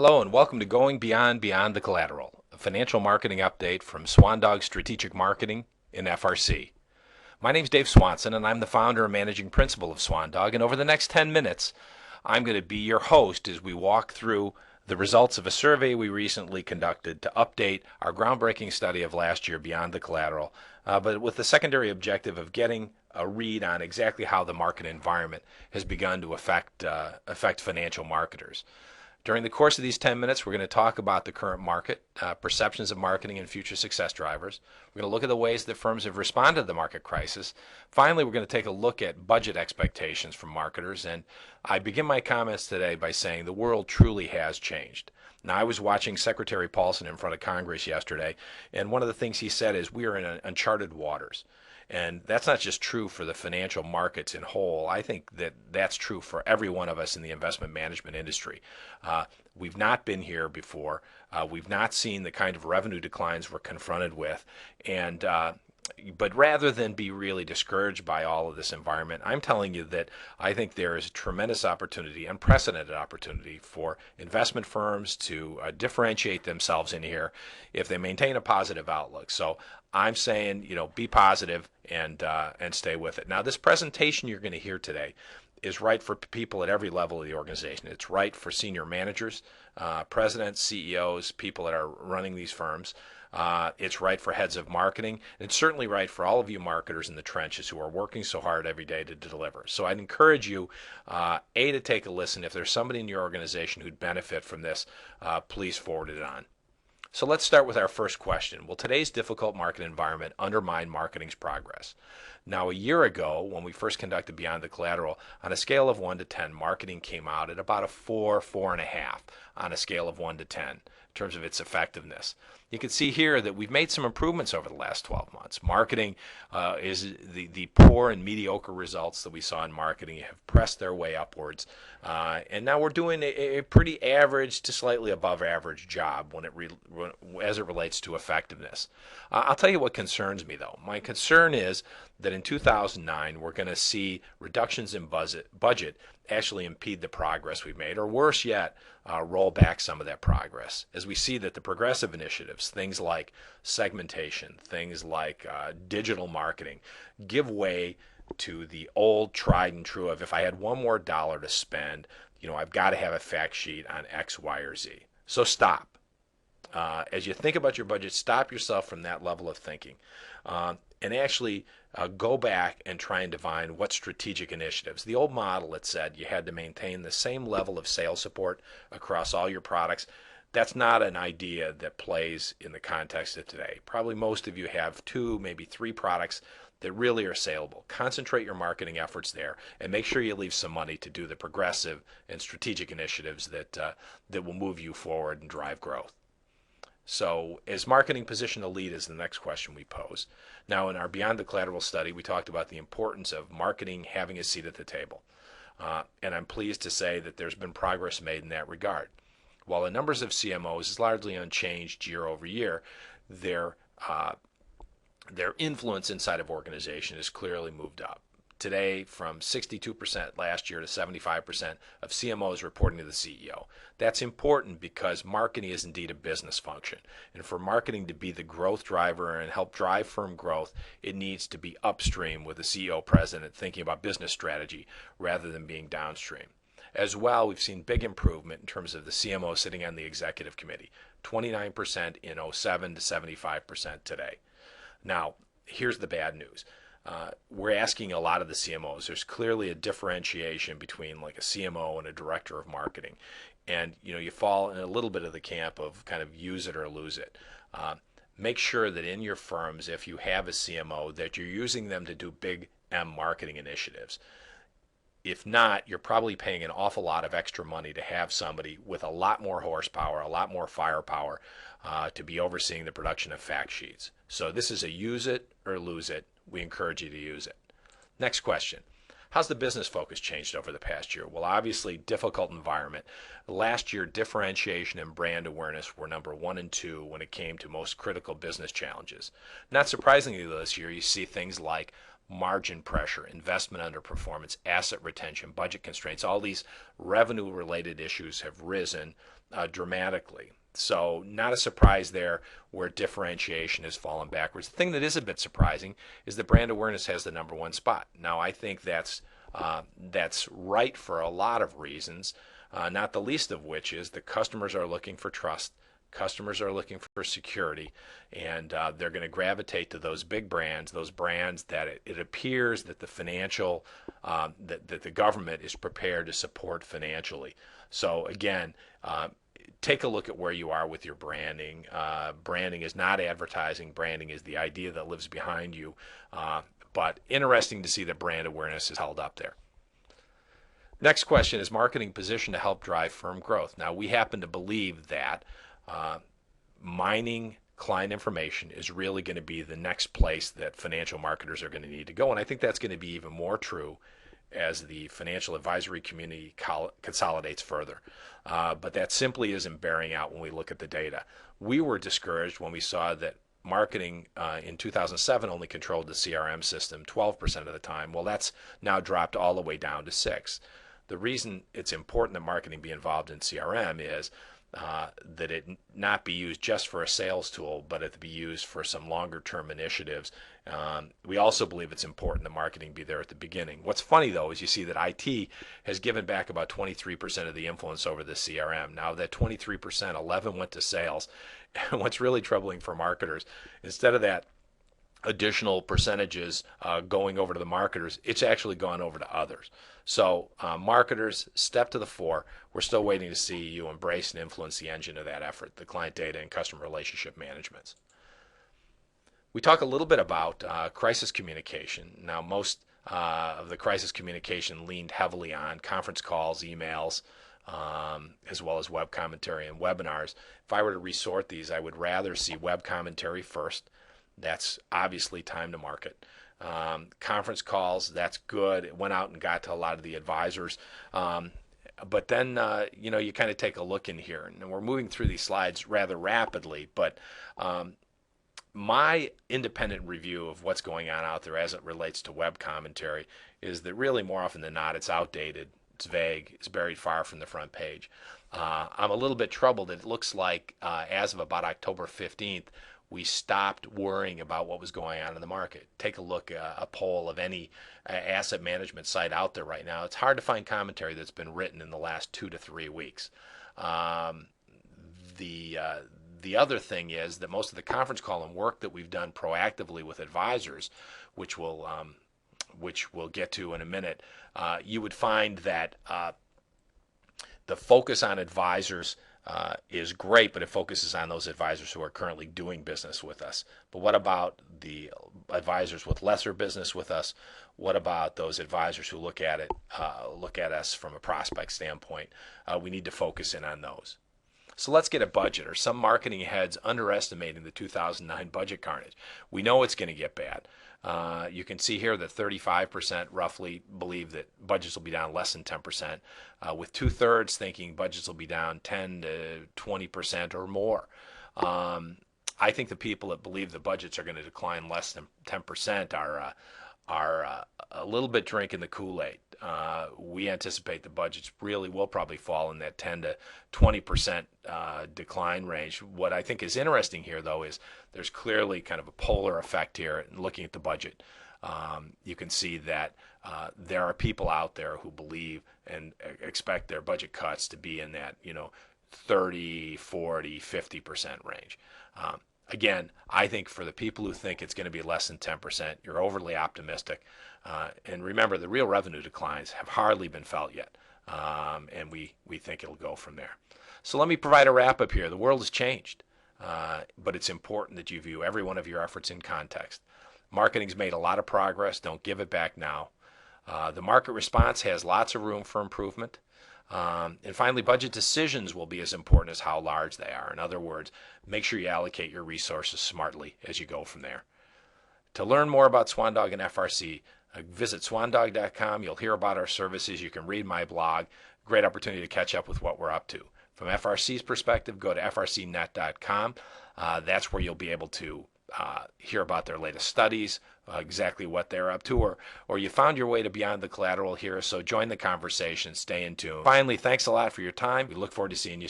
Hello and welcome to Going Beyond the Collateral, a financial marketing update from SwanDog Strategic Marketing in FRC. My name is Dave Swanson and I'm the founder and managing principal of SwanDog, and over the next 10 minutes I'm going to be your host as we walk through the results of a survey we recently conducted to update our groundbreaking study of last year, Beyond the Collateral, but with the secondary objective of getting a read on exactly how the market environment has begun to affect financial marketers. During the course of these 10 minutes, we're going to talk about the current market, perceptions of marketing, and future success drivers. We're going to look at the ways that firms have responded to the market crisis. Finally, we're going to take a look at budget expectations from marketers. And I begin my comments today by saying the world truly has changed. Now, I was watching Secretary Paulson in front of Congress yesterday, and one of the things he said is we are in uncharted waters. And that's not just true for the financial markets in whole. I think that that's true for every one of us in the investment management industry. We've not been here before. We've not seen the kind of revenue declines we're confronted with. And but rather than be really discouraged by all of this environment, I'm telling you that I think there is a tremendous opportunity, unprecedented opportunity for investment firms to differentiate themselves in here if they maintain a positive outlook. So I'm saying, be positive and stay with it. Now, this presentation you're going to hear today is right for people at every level of the organization. It's right for senior managers, presidents, CEOs, people that are running these firms. It's right for heads of marketing. And it's certainly right for all of you marketers in the trenches who are working so hard every day to deliver. So I'd encourage you, to take a listen. If there's somebody in your organization who'd benefit from this, please forward it on. So let's start with our first question. Will today's difficult market environment undermine marketing's progress? Now, a year ago, when we first conducted Beyond the Collateral, on a scale of 1 to 10, marketing came out at about a 4, 4.5 on a scale of 1 to 10 in terms of its effectiveness. You can see here that we've made some improvements over the last 12 months. Marketing is the poor and mediocre results that we saw in marketing have pressed their way upwards. And now we're doing a pretty average to slightly above average job as it relates to effectiveness. I'll tell you what concerns me, though. My concern is that in 2009, we're going to see reductions in budget actually impede the progress we've made, or worse yet, roll back some of that progress, as we see that the progressive initiatives, things like segmentation, things like digital marketing, give way to the old tried and true of if I had one more dollar to spend, I've got to have a fact sheet on X, Y, or Z. So stop. As you think about your budget, stop yourself from that level of thinking and actually go back and try and define what strategic initiatives. The old model, it said you had to maintain the same level of sales support across all your products. That's not an idea that plays in the context of today. Probably most of you have 2, maybe 3 products that really are saleable. Concentrate your marketing efforts there and make sure you leave some money to do the progressive and strategic initiatives that will move you forward and drive growth. So is marketing position to lead is the next question we pose. Now, in our Beyond the Collateral study, we talked about the importance of marketing having a seat at the table. And I'm pleased to say that there's been progress made in that regard. While the numbers of CMOs is largely unchanged year over year, their influence inside of organization has clearly moved up. Today, from 62% last year to 75% of CMOs reporting to the CEO. That's important because marketing is indeed a business function. And for marketing to be the growth driver and help drive firm growth, it needs to be upstream with the CEO president thinking about business strategy rather than being downstream. As well, we've seen big improvement in terms of the CMO sitting on the executive committee, 29% in 07 to 75% today. Now, here's the bad news. We're asking a lot of the CMOs. There's clearly a differentiation between like a CMO and a director of marketing. And, you fall in a little bit of the camp of kind of use it or lose it. Make sure that in your firms, if you have a CMO, that you're using them to do big M marketing initiatives. If not, you're probably paying an awful lot of extra money to have somebody with a lot more horsepower, a lot more firepower to be overseeing the production of fact sheets. So this is a use it or lose it. We encourage you to use it. Next question. How's the business focus changed over the past year? Well, obviously, difficult environment. Last year, differentiation and brand awareness were number 1 and 2 when it came to most critical business challenges. Not surprisingly, this year, you see things like margin pressure, investment underperformance, asset retention, budget constraints, all these revenue-related issues have risen dramatically. So not a surprise there where differentiation has fallen backwards. The thing that is a bit surprising is that brand awareness has the number one spot. Now, I think that's right for a lot of reasons, not the least of which is that customers are looking for trust. Customers are looking for security, and they're going to gravitate to those big brands, those brands that it appears that the financial, that the government is prepared to support financially. So again, take a look at where you are with your branding. Branding is not advertising. Branding is the idea that lives behind you. But interesting to see that brand awareness is held up there. Next question, is marketing positioned to help drive firm growth? Now, we happen to believe that mining client information is really going to be the next place that financial marketers are going to need to go. And I think that's going to be even more true as the financial advisory community consolidates further. But that simply isn't bearing out when we look at the data. We were discouraged when we saw that marketing in 2007 only controlled the CRM system 12% of the time. Well, that's now dropped all the way down to 6%. The reason it's important that marketing be involved in CRM is that it not be used just for a sales tool, but it be used for some longer term initiatives. We also believe it's important that marketing be there at the beginning. What's funny though is you see that IT has given back about 23% of the influence over the CRM. Now that 23%, 11 went to sales. And what's really troubling for marketers, instead of that additional percentages going over to the marketers, it's actually gone over to others. So marketers, step to the fore. We're still waiting to see you embrace and influence the engine of that effort, the client data and customer relationship management. We talk a little bit about crisis communication. Now, most of the crisis communication leaned heavily on conference calls, emails, as well as web commentary and webinars. If I were to resort these, I would rather see web commentary first. That's obviously time to market. Conference calls, that's good. It went out and got to a lot of the advisors. But then, you kind of take a look in here. And we're moving through these slides rather rapidly. But my independent review of what's going on out there as it relates to web commentary is that really more often than not, it's outdated. It's vague. It's buried far from the front page. I'm a little bit troubled. It looks like as of about October 15th, we stopped worrying about what was going on in the market. Take a look, a poll of any asset management site out there right now. It's hard to find commentary that's been written in the last 2 to 3 weeks. The other thing is that most of the conference call and work that we've done proactively with advisors, which we'll get to in a minute, you would find that the focus on advisors is great, but it focuses on those advisors who are currently doing business with us. But what about the advisors with lesser business with us? What about those advisors who look at us from a prospect standpoint? We need to focus in on those. So let's get a budget. Are some marketing heads underestimating the 2009 budget carnage? We know it's going to get bad. You can see here that 35% roughly believe that budgets will be down less than 10%, with 2/3 thinking budgets will be down 10 to 20% or more. I think the people that believe the budgets are going to decline less than 10% are a little bit drinking the Kool-Aid. We anticipate the budgets really will probably fall in that 10 to 20% decline range. What I think is interesting here, though, is there's clearly kind of a polar effect here in looking at the budget. You can see that there are people out there who believe and expect their budget cuts to be in that 30, 40, 50% range. Again, I think for the people who think it's going to be less than 10%, you're overly optimistic. And remember, the real revenue declines have hardly been felt yet. And we think it'll go from there. So let me provide a wrap up here. The world has changed, but it's important that you view every one of your efforts in context. Marketing's made a lot of progress. Don't give it back now. The market response has lots of room for improvement. And finally, budget decisions will be as important as how large they are. In other words, make sure you allocate your resources smartly as you go from there. To learn more about SwanDog and FRC, visit swandog.com. You'll hear about our services. You can read my blog. Great opportunity to catch up with what we're up to. From FRC's perspective, go to frcnet.com. That's where you'll be able to hear about their latest studies, exactly what they're up to, or you found your way to Beyond the Collateral here, so join the conversation, stay in tune. Finally, thanks a lot for your time. We look forward to seeing you